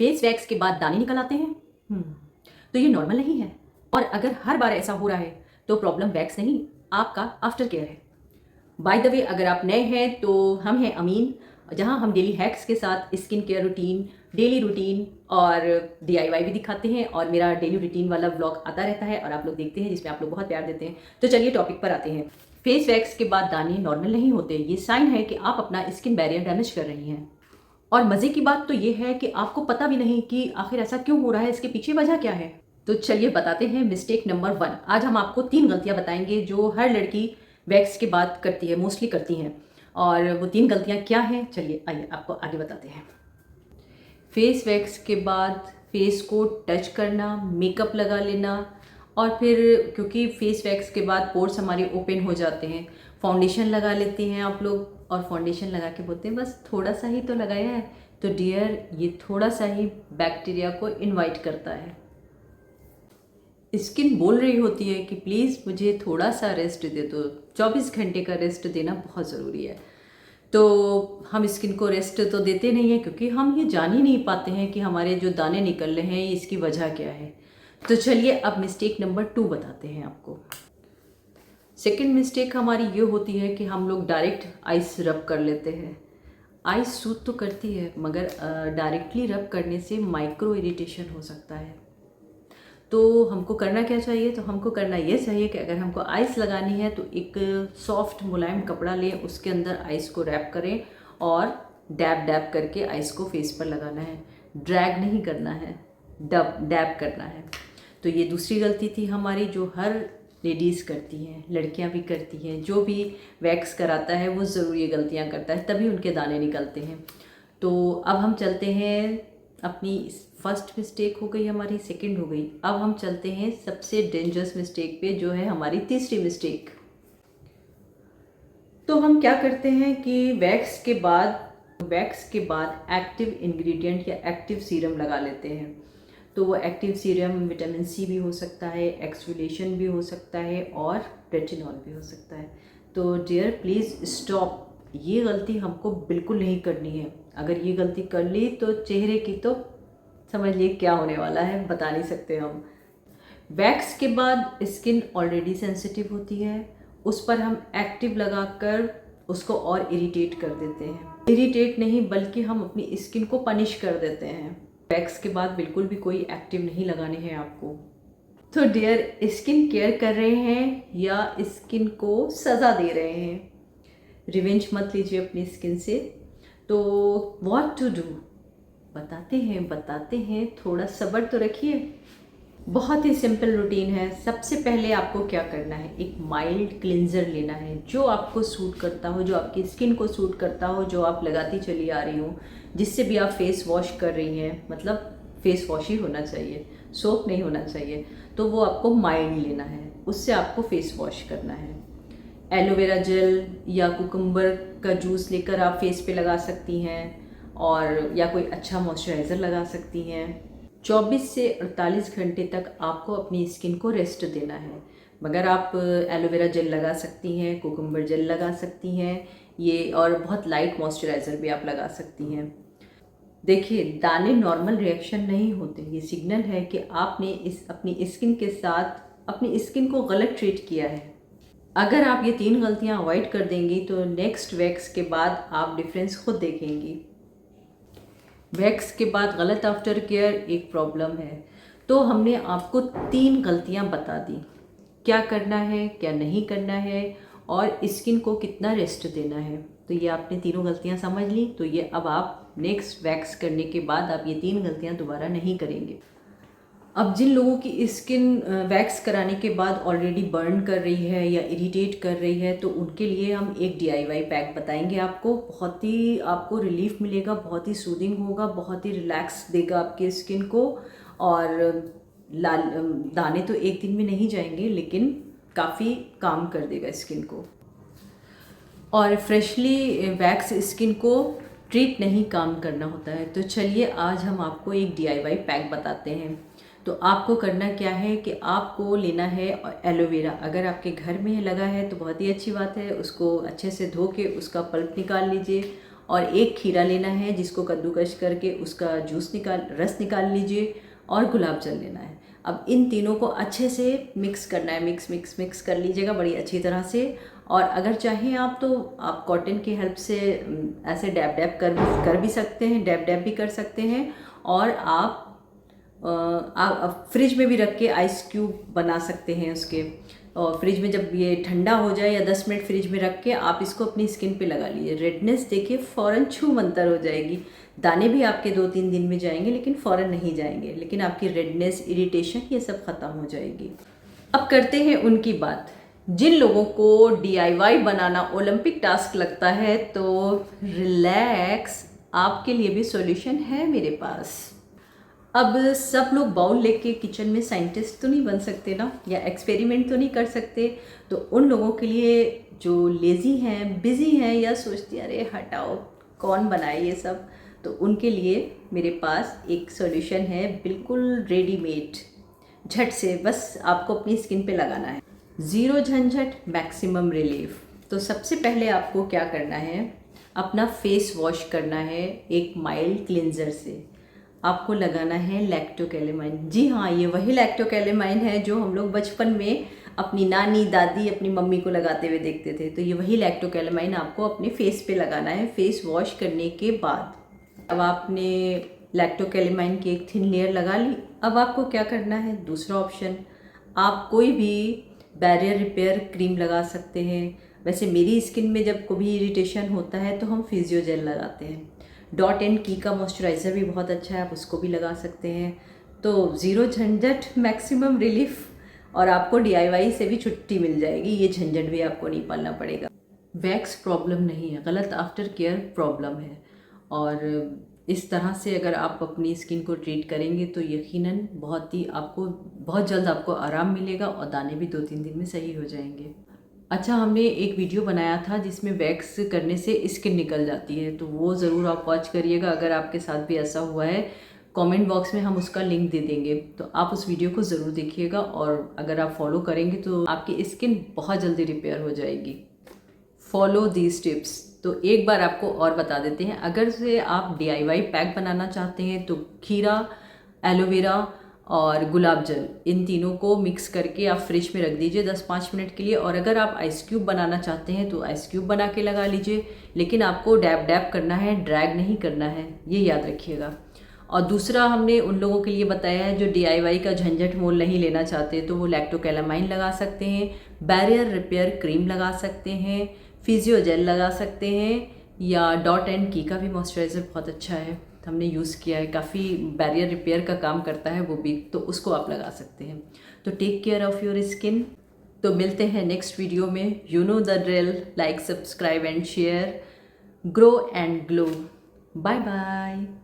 Face wax के बाद दाने निकल आते हैं। तो ये नॉर्मल नहीं है, और अगर हर बार ऐसा हो रहा है तो प्रॉब्लम वैक्स नहीं, आपका आफ्टर केयर है। बाय द वे, अगर आप नए हैं तो हम हैं अमीन, जहां हम डेली हैक्स के साथ skin care routine, daily routine और DIY भी दिखाते हैं, और मेरा डेली रूटीन वाला व्लॉग आता रहता है और आप लोग देखते हैं, जिसमें आप लोग बहुत प्यार देते हैं। तो चलिए टॉपिक पर आते हैं। फेस वैक्स के बाद दाने नॉर्मल नहीं होते, ये साइन है कि आप अपना स्किन बैरियर डैमेज कर रही हैं। और मज़े की बात तो ये है कि आपको पता भी नहीं कि आखिर ऐसा क्यों हो रहा है, इसके पीछे वजह क्या है। तो चलिए बताते हैं मिस्टेक नंबर 1। आज हम आपको 3 गलतियां बताएंगे जो हर लड़की वैक्स के बाद करती है, मोस्टली करती हैं। और वो 3 गलतियां क्या हैं, चलिए आइए आपको आगे बताते हैं। फेस वैक्स के बाद फेस को टच करना, मेकअप लगा लेना, और फिर क्योंकि फेस वैक्स के बाद पोर्स हमारे ओपन हो जाते हैं, फाउंडेशन लगा लेती हैं आप लोग, और फाउंडेशन लगा के बोलते हैं बस थोड़ा सा ही तो लगाया है। तो डियर, ये थोड़ा सा ही बैक्टीरिया को इनवाइट करता है। स्किन बोल रही होती है कि प्लीज़ मुझे थोड़ा सा रेस्ट दे दो, 24 घंटे का रेस्ट देना बहुत ज़रूरी है। तो हम स्किन को रेस्ट तो देते नहीं हैं, क्योंकि हम ये जान ही नहीं पाते हैं कि हमारे जो दाने निकल रहे हैं इसकी वजह क्या है। तो चलिए अब मिस्टेक नंबर 2 बताते हैं आपको। सेकंड मिस्टेक हमारी ये होती है कि हम लोग डायरेक्ट आइस रब कर लेते हैं। आइस सूट तो करती है, मगर डायरेक्टली रब करने से माइक्रो इरिटेशन हो सकता है। तो हमको करना क्या चाहिए? तो हमको करना ये चाहिए कि अगर हमको आइस लगानी है तो एक सॉफ्ट मुलायम कपड़ा लें, उसके अंदर आइस को रैप करें और डैब डैब करके आइस को फेस पर लगाना है। ड्रैग नहीं करना है, डैब करना है। तो ये दूसरी गलती थी हमारी, जो हर लेडीज़ करती हैं, लड़कियां भी करती हैं। जो भी वैक्स कराता है वो ज़रूर ये गलतियां करता है, तभी उनके दाने निकलते हैं। तो अब हम चलते हैं, अपनी फर्स्ट मिस्टेक हो गई हमारी, सेकंड हो गई। अब हम चलते हैं सबसे डेंजरस मिस्टेक पे, जो है हमारी तीसरी मिस्टेक। तो हम क्या करते हैं कि वैक्स के बाद एक्टिव इंग्रेडिएंट या एक्टिव सीरम लगा लेते हैं। तो वो एक्टिव सीरम विटामिन C भी हो सकता है, एक्सफोलिएशन भी हो सकता है, और रेटिनॉल भी हो सकता है। तो डियर प्लीज़ स्टॉप, ये गलती हमको बिल्कुल नहीं करनी है। अगर ये गलती कर ली तो चेहरे की तो समझ लिए क्या होने वाला है, बता नहीं सकते हम। वैक्स के बाद स्किन ऑलरेडी सेंसिटिव होती है, उस पर हम एक्टिव लगाकर उसको और इरिटेट कर देते हैं। इरिटेट नहीं, बल्कि हम अपनी स्किन को पनिश कर देते हैं। वैक्स के बाद बिल्कुल भी कोई एक्टिव नहीं लगाने हैं आपको। तो डियर, स्किन केयर कर रहे हैं या स्किन को सज़ा दे रहे हैं? रिवेंज मत लीजिए अपनी स्किन से। तो व्हाट टू डू बताते हैं, थोड़ा सब्र तो रखिए। बहुत ही सिंपल रूटीन है। सबसे पहले आपको क्या करना है, एक माइल्ड क्लिंजर लेना है, जो आपको सूट करता हो, जो आपकी स्किन को सूट करता हो, जो आप लगाती चली आ रही हो, जिससे भी आप फेस वॉश कर रही हैं। मतलब फेस वॉश ही होना चाहिए, सोप नहीं होना चाहिए। तो वो आपको माइल्ड लेना है, उससे आपको फेस वॉश करना है। एलोवेरा जेल या कुकुम्बर का जूस लेकर आप फेस पे लगा सकती हैं, और या कोई अच्छा मॉइस्चराइज़र लगा सकती हैं। 24 से 48 घंटे तक आपको अपनी स्किन को रेस्ट देना है। मगर आप एलोवेरा जेल लगा सकती हैं, कुकुम्बर जेल लगा सकती हैं, ये, और बहुत लाइट मॉइस्चराइज़र भी आप लगा सकती हैं। देखिए, दाने नॉर्मल रिएक्शन नहीं होते, ये सिग्नल है कि आपने अपनी स्किन के साथ अपनी स्किन को गलत ट्रीट किया है। अगर आप ये 3 गलतियां अवॉइड कर देंगी तो नेक्स्ट वैक्स के बाद आप डिफरेंस खुद देखेंगी। वैक्स के बाद गलत आफ्टर केयर एक प्रॉब्लम है। तो हमने आपको 3 गलतियां बता दी, क्या करना है, क्या नहीं करना है, और स्किन को कितना रेस्ट देना है। तो ये आपने तीनों गलतियां समझ ली। तो ये अब आप नेक्स्ट वैक्स करने के बाद आप ये 3 गलतियां दोबारा नहीं करेंगे। अब जिन लोगों की स्किन वैक्स कराने के बाद ऑलरेडी बर्न कर रही है या इरिटेट कर रही है, तो उनके लिए हम एक DIY पैक बताएंगे आपको। बहुत ही आपको रिलीफ मिलेगा, बहुत ही सूदिंग होगा, बहुत ही रिलैक्स देगा आपके स्किन को। और लाल दाने तो एक दिन में नहीं जाएंगे, लेकिन काफ़ी काम कर देगा स्किन को। और फ्रेशली वैक्स स्किन को ट्रीट नहीं काम करना होता है। तो चलिए आज हम आपको एक DIY पैक बताते हैं। तो आपको करना क्या है कि आपको लेना है एलोवेरा। अगर आपके घर में लगा है तो बहुत ही अच्छी बात है, उसको अच्छे से धो के उसका पल्प निकाल लीजिए, और एक खीरा लेना है जिसको कद्दूकश करके उसका रस निकाल लीजिए, और गुलाब जल लेना है। अब इन तीनों को अच्छे से मिक्स करना है, मिक्स कर लीजिएगा बड़ी अच्छी तरह से। और अगर चाहें आप तो आप कॉटन की हेल्प से ऐसे डैब कर भी सकते हैं, डैब भी कर सकते हैं। और आप फ्रिज में भी रख के आइस क्यूब बना सकते हैं उसके। और फ्रिज में जब ये ठंडा हो जाए या 10 मिनट फ्रिज में रख के आप इसको अपनी स्किन पे लगा लीजिए। रेडनेस देखिए फ़ौरन छू मंतर हो जाएगी। दाने भी आपके 2-3 दिन में जाएंगे लेकिन फ़ौरन नहीं जाएंगे, लेकिन आपकी रेडनेस, इरिटेशन ये सब ख़त्म हो जाएगी। अब करते हैं उनकी बात जिन लोगों को DIY बनाना ओलंपिक टास्क लगता है। तो रिलैक्स, आपके लिए भी सॉल्यूशन है मेरे पास। अब सब लोग बाउल लेके किचन में साइंटिस्ट तो नहीं बन सकते ना, या एक्सपेरिमेंट तो नहीं कर सकते। तो उन लोगों के लिए जो लेज़ी हैं, बिज़ी हैं, या सोचती हैं अरे हटाओ कौन बनाए ये सब, तो उनके लिए मेरे पास एक सॉल्यूशन है बिल्कुल रेडीमेड, झट से बस आपको अपनी स्किन पे लगाना है। ज़ीरो झंझट, मैक्सिमम रिलीफ। तो सबसे पहले आपको क्या करना है, अपना फेस वॉश करना है एक माइल्ड क्लिनज़र से। आपको लगाना है लैक्टोकैलेमाइन। जी हाँ, ये वही लैक्टोकैलेमाइन है जो हम लोग बचपन में अपनी नानी, दादी, अपनी मम्मी को लगाते हुए देखते थे। तो ये वही लैक्टोकैलेमाइन आपको अपने फेस पे लगाना है फेस वॉश करने के बाद। अब आपने लैक्टोकैलेमाइन की एक थिन लेयर लगा ली। अब आपको क्या करना है, दूसरा ऑप्शन, आप कोई भी बैरियर रिपेयर क्रीम लगा सकते हैं। वैसे मेरी स्किन में जब कभी इरिटेशन होता है तो हम फिजियोजेल लगाते हैं। .N का मॉइस्चराइज़र भी बहुत अच्छा है, आप उसको भी लगा सकते हैं। तो ज़ीरो झंझट, मैक्सिमम रिलीफ, और आपको DIY से भी छुट्टी मिल जाएगी। ये झंझट भी आपको नहीं पालना पड़ेगा। वैक्स प्रॉब्लम नहीं है, गलत आफ्टर केयर प्रॉब्लम है। और इस तरह से अगर आप अपनी स्किन को ट्रीट करेंगे तो यकीनन बहुत जल्द आपको आराम मिलेगा और दाने भी 2-3 दिन में सही हो जाएंगे। अच्छा, हमने एक वीडियो बनाया था जिसमें वैक्स करने से स्किन निकल जाती है, तो वो ज़रूर आप वॉच करिएगा। अगर आपके साथ भी ऐसा हुआ है, कमेंट बॉक्स में हम उसका लिंक दे देंगे, तो आप उस वीडियो को ज़रूर देखिएगा। और अगर आप फॉलो करेंगे तो आपकी स्किन बहुत जल्दी रिपेयर हो जाएगी। Follow these tips. तो एक बार आपको और बता देते हैं, अगर से आप DIY पैक बनाना चाहते हैं तो खीरा, एलोवेरा और गुलाब जल, इन तीनों को मिक्स करके आप फ्रिज में रख दीजिए 10-5 मिनट के लिए। और अगर आप आइस क्यूब बनाना चाहते हैं तो आइस क्यूब बना के लगा लीजिए, लेकिन आपको डैब करना है, ड्रैग नहीं करना है, ये याद रखिएगा। और दूसरा हमने उन लोगों के लिए बताया है जो DIY का झंझट मोल नहीं लेना चाहते, तो वो लैक्टोकैलेमाइन लगा सकते हैं, बैरियर रिपेयर क्रीम लगा सकते हैं, फिजियोजेल लगा सकते हैं, या .N का भी मॉइस्चराइज़र बहुत अच्छा है, हमने यूज़ किया है, काफ़ी बैरियर रिपेयर का काम करता है वो भी, तो उसको आप लगा सकते हैं। तो take care of your skin. तो मिलते हैं नेक्स्ट वीडियो में। You know the drill, like, subscribe and share. Grow and glow. Bye bye.